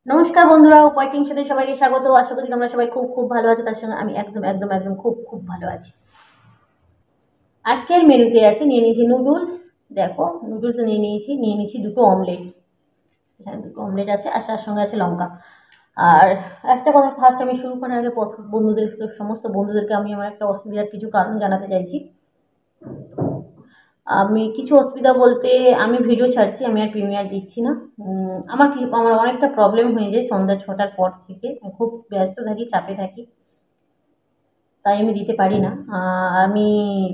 নমস্কার বন্ধুরা, উপায় টিম সাথে সবাইকে স্বাগত। আশা করি তোমরা সবাই খুব খুব ভালো আছো। তার সঙ্গে আমি একদম একদম একদম খুব খুব ভালো আছি। আজকের মেনুতে আছে নিয়ে নিয়েছি নুডলস। দেখো, নুডলস নিয়ে নিয়েছি দুটো অমলেট। এখানে দুটো অমলেট আছে আর তার সঙ্গে আছে লঙ্কা। আর একটা কথা ফার্স্ট আমি শুরু করার আগে বন্ধুদেরকে, সমস্ত বন্ধুদেরকে আমি আমার একটা অসুবিধার কিছু কারণ জানাতে চাইছি। আমি কিছু অসুবিধা বলতে, আমি ভিডিও ছাড়ছি, আমি আর প্রিমিয়ার দিচ্ছি না। আমার অনেকটা প্রবলেম হয়ে যায় সন্ধ্যা 6টার পর থেকে। আমি খুব ব্যস্ত থাকি, চাপে থাকি, তাই আমি দিতে পারি না। আমি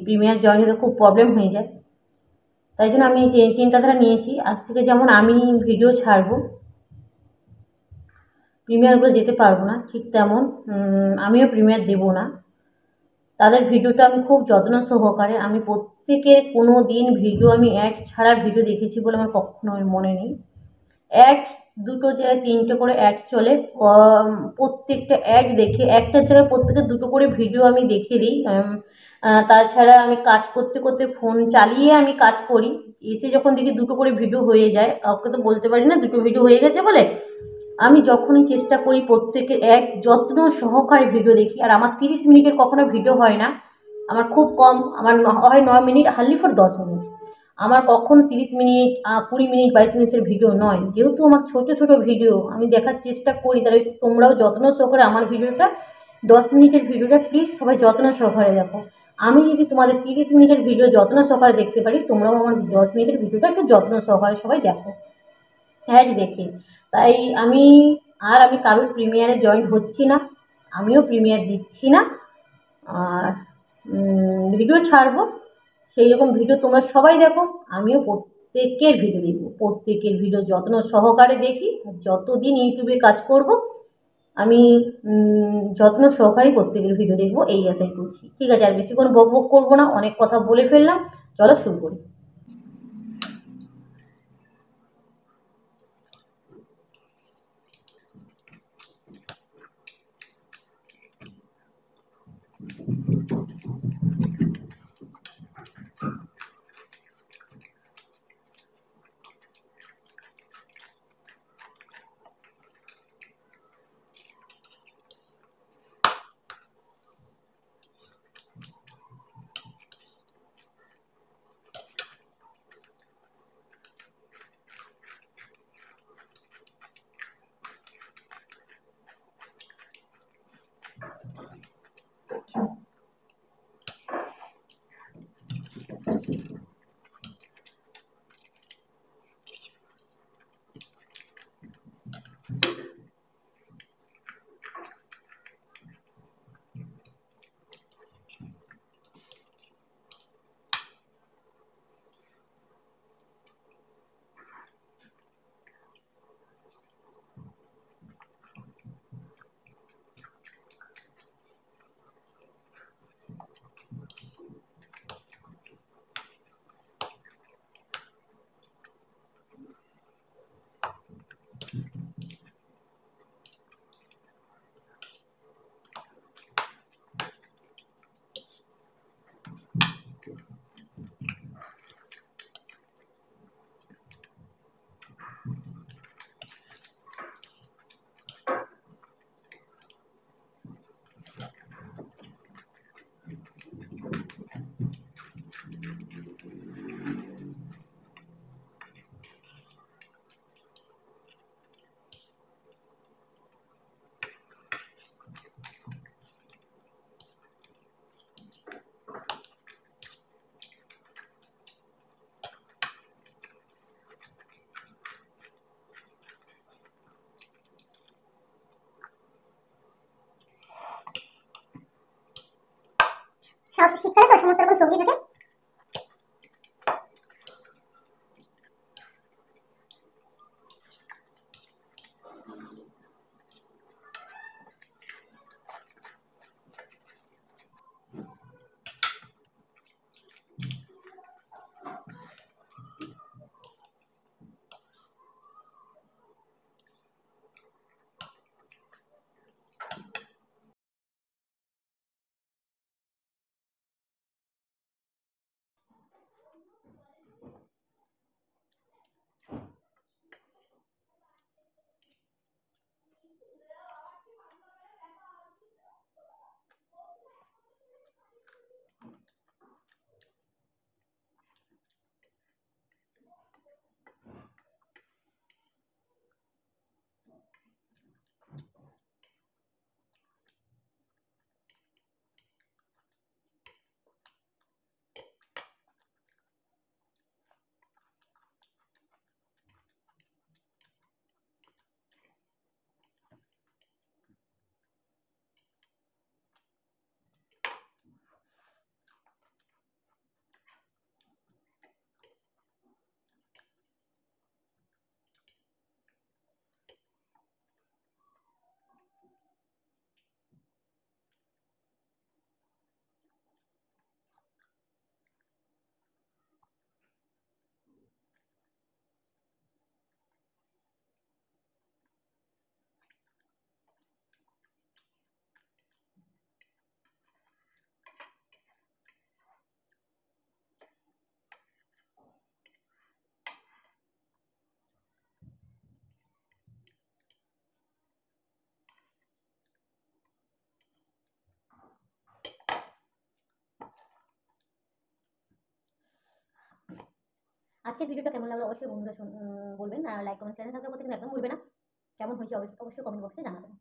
প্রিমিয়ার জয়েন হতে খুব প্রবলেম হয়ে যায়। তাই জন্য আমি চিন্তাধারা নিয়েছি, আজ থেকে যেমন আমি ভিডিও ছাড়বো, প্রিমিয়ারগুলো যেতে পারবো না, ঠিক তেমন আমিও প্রিমিয়ার দেবো না। তাদের ভিডিওটা আমি খুব যত্ন সহকারে, আমি প্রত্যেকের কোনো দিন ভিডিও আমি অ্যাড ছাড়া ভিডিও দেখেছি বলে আমার কখনো মনে নেই। অ্যাড দুটো জায়গায় তিনটে করে অ্যাড চলে। প্রত্যেকটা অ্যাড দেখে একটার জায়গায় প্রত্যেকের দুটো করে ভিডিও আমি দেখে দিই। তাছাড়া আমি কাজ করতে করতে ফোন চালিয়ে আমি কাজ করি, এসে যখন দেখি দুটো করে ভিডিও হয়ে যায়, কাউকে তো বলতে পারি না দুটো ভিডিও হয়ে গেছে বলে। আমি যখনই চেষ্টা করি প্রত্যেকের এক যত্ন সহকারে ভিডিও দেখি। আর আমার 30 মিনিটের কখনো ভিডিও হয় না, আমার খুব কম, আমার হয় 9 মিনিট, হার্লি ফর 10 মিনিট। আমার কখনো 30 মিনিট 20 মিনিট 22 মিনিটের ভিডিও নয়। যেহেতু আমার ছোট ছোট ভিডিও আমি দেখার চেষ্টা করি, তাহলে তোমরাও যত্ন সহকারে আমার ভিডিওটা, 10 মিনিটের ভিডিওটা প্লিজ সবাই যত্ন সহকারে দেখো। আমি যদি তোমাদের 30 মিনিটের ভিডিও যত্ন সহকারে দেখতে পারি, তোমরাও আমার 10 মিনিটের ভিডিওটা একটু যত্ন সহকারে সবাই দেখো, অ্যাড দেখে। তাই আমি কারোর প্রিমিয়ারে জয়েন হচ্ছি না, আমিও প্রিমিয়ার দিচ্ছি না। আর ভিডিও ছাড়বো, সেই রকম ভিডিও তোমরা সবাই দেখো। আমিও প্রত্যেকের ভিডিও দেখবো, প্রত্যেকের ভিডিও যত্ন সহকারে দেখি। যতদিন ইউটিউবে কাজ করব আমি যত্ন সহকারেই প্রত্যেকের ভিডিও দেখবো, এই আশাই করছি। ঠিক আছে, আর বেশিক্ষণ বক বক করবো না, অনেক কথা বলে ফেললাম। চলো শুরু করি। সব শীতকালে তো সমস্ত রকম সবজি থাকে। আজকের ভিডিওটা কেমন লাগলো অবশ্যই বন্ধুরা বলবেন, আর লাইক কমেন্ট চ্যানেল সাবস্ক্রাইব করতে কিন্তু একদম ভুলবে না। কেমন হয়েছে অবশ্যই অবশ্যই কমেন্ট বক্সে জানাবেন।